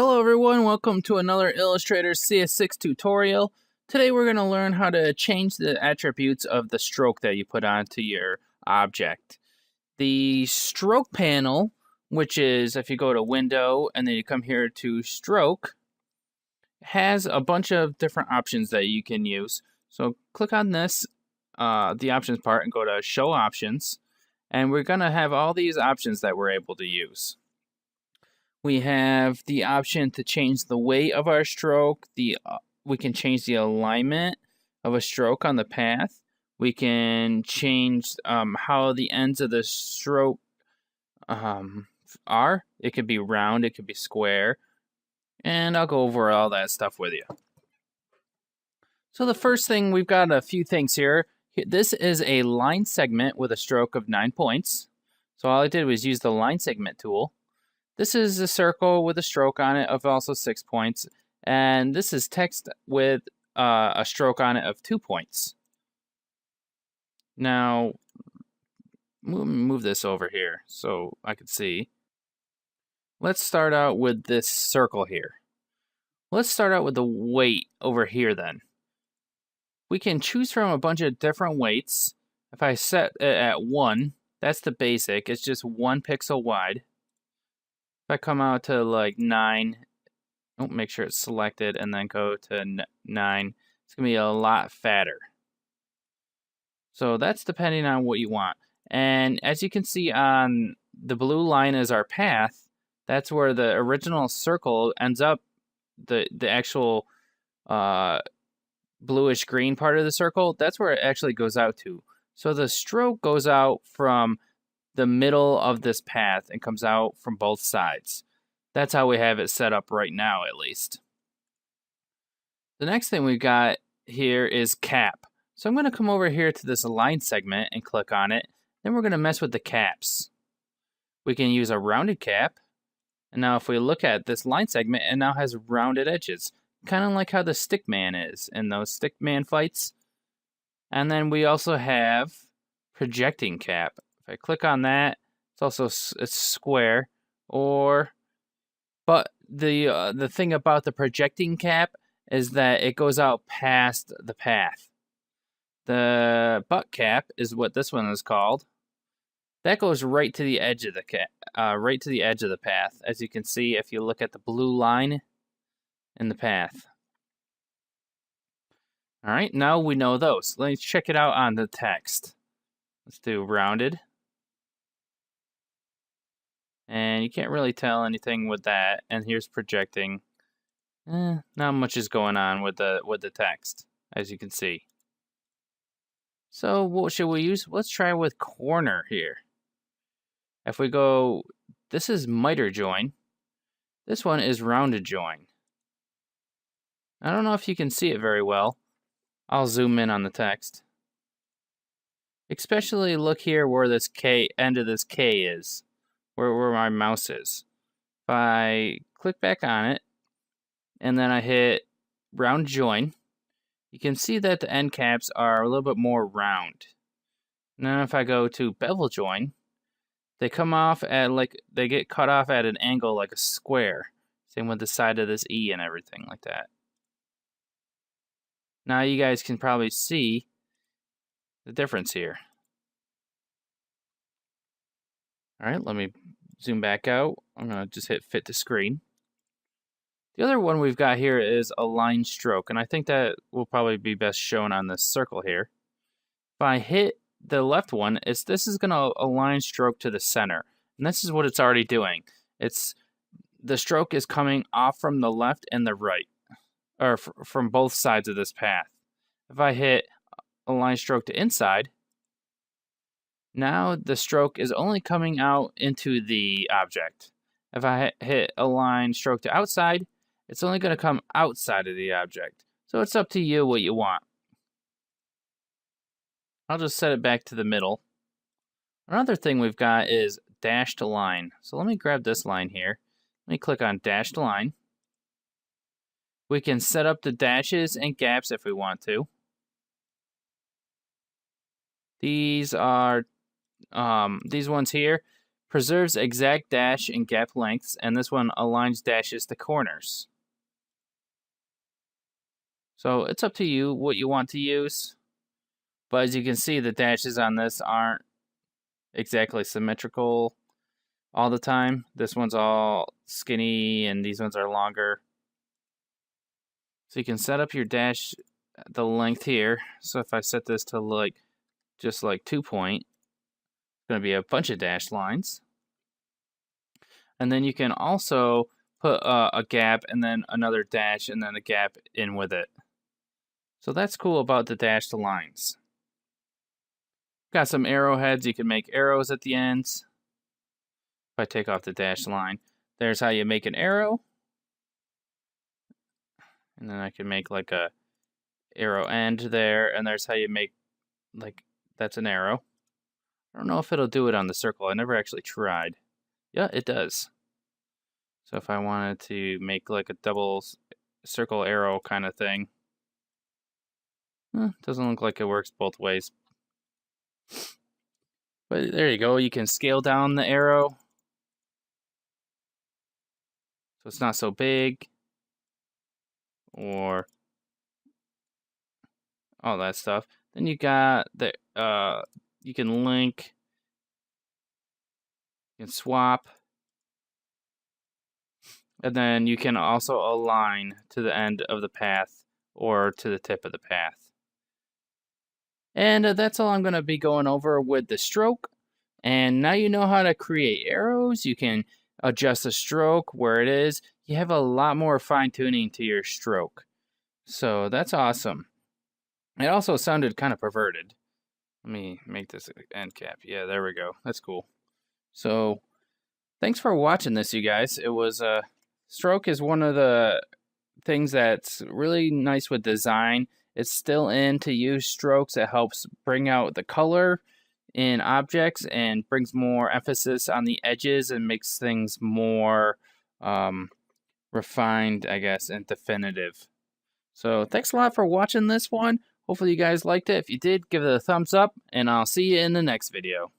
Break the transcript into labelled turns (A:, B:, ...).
A: Hello everyone, welcome to another Illustrator CS6 tutorial. Today we're going to learn how to change the attributes of the stroke that you put onto your object. The stroke panel, which is if you go to Window and then you come here to Stroke, has a bunch of different options that you can use. So click on this, the options part, and go to Show Options. And we're going to have all these options that we're able to use. We have the option to change the weight of our stroke. We can change the alignment of a stroke on the path. We can change how the ends of the stroke are. It could be round, it could be square. And I'll go over all that stuff with you. So the first thing, we've got a few things here. This is a line segment with a stroke of 9 points. So all I did was use the line segment tool. This is a circle with a stroke on it of also 6 points. And this is text with a stroke on it of 2 points. Now, move this over here so I can see. Let's start out with this circle here. Let's start out with the weight over here then. We can choose from a bunch of different weights. If I set it at 1, that's the basic. It's just 1 pixel wide. If I come out to like 9, make sure it's selected and then go to 9, it's going to be a lot fatter. So that's depending on what you want. And as you can see on the blue line is our path. That's where the original circle ends up, the actual bluish green part of the circle, that's where it actually goes out to. So the stroke goes out from the middle of this path and comes out from both sides. That's how we have it set up right now, at least. The next thing we've got here is cap. So I'm going to come over here to this line segment and click on it. Then we're going to mess with the caps. We can use a rounded cap. And now if we look at this line segment, it now has rounded edges. Kind of like how the Stickman is in those Stickman fights. And then we also have projecting cap. If I click on that, it's square. But the thing about the projecting cap is that it goes out past the path. The butt cap is what this one is called. That goes right to the edge of the right to the edge of the path, as you can see if you look at the blue line in the path. All right, now we know those. Let's check it out on the text. Let's do rounded. And you can't really tell anything with that. And here's projecting. Not much is going on with the text, as you can see. So what should we use? Let's try with corner here. If we go, this is miter join. This one is rounded join. I don't know if you can see it very well. I'll zoom in on the text. Especially look here where this end of this K is. Where my mouse is. If I click back on it, and then I hit round join, you can see that the end caps are a little bit more round. And then if I go to bevel join, they come off at they get cut off at an angle like a square. Same with the side of this E and everything like that. Now you guys can probably see the difference here. All right, let me zoom back out. I'm going to just hit fit to screen. The other one we've got here is a line stroke, and I think that will probably be best shown on this circle here. If I hit the left one, this is going to align stroke to the center, and this is what it's already doing. The stroke is coming off from the left and the right, or from both sides of this path. If I hit align stroke to inside, now the stroke is only coming out into the object. If I hit align stroke to outside, it's only going to come outside of the object. So it's up to you what you want. I'll just set it back to the middle. Another thing we've got is dashed line. So let me grab this line here. Let me click on dashed line. We can set up the dashes and gaps if we want to. These are these ones here. preserves exact dash and gap lengths, and this one aligns dashes to corners. So it's up to you what you want to use. But as you can see, the dashes on this aren't exactly symmetrical all the time. This one's all skinny and these ones are longer. So you can set up your dash, the length here. So if I set this to just like 2 point, it's going to be a bunch of dash lines. And then you can also put a gap and then another dash and then a gap in with it. So that's cool about the dashed lines. Got some arrowheads. You can make arrows at the ends. If I take off the dashed line, there's how you make an arrow. And then I can make like a arrow end there, and there's how you make, like, that's an arrow. I don't know if it'll do it on the circle. I never actually tried. Yeah, it does. So if I wanted to make like a double circle arrow kind of thing, doesn't look like it works both ways. But there you go. You can scale down the arrow so it's not so big, or all that stuff. Then you got the you can link, you can swap, and then you can also align to the end of the path or to the tip of the path. And that's all I'm going to be going over with the stroke. And now you know how to create arrows. You can adjust the stroke where it is. You have a lot more fine-tuning to your stroke. So that's awesome. It also sounded kind of perverted. Let me make this end cap. Yeah, there we go. That's cool. So thanks for watching this, you guys. It was stroke is one of the things that's really nice with design. It's still in to use strokes. It helps bring out the color in objects and brings more emphasis on the edges and makes things more refined, I guess, and definitive. So thanks a lot for watching this one. Hopefully you guys liked it. If you did, give it a thumbs up, and I'll see you in the next video.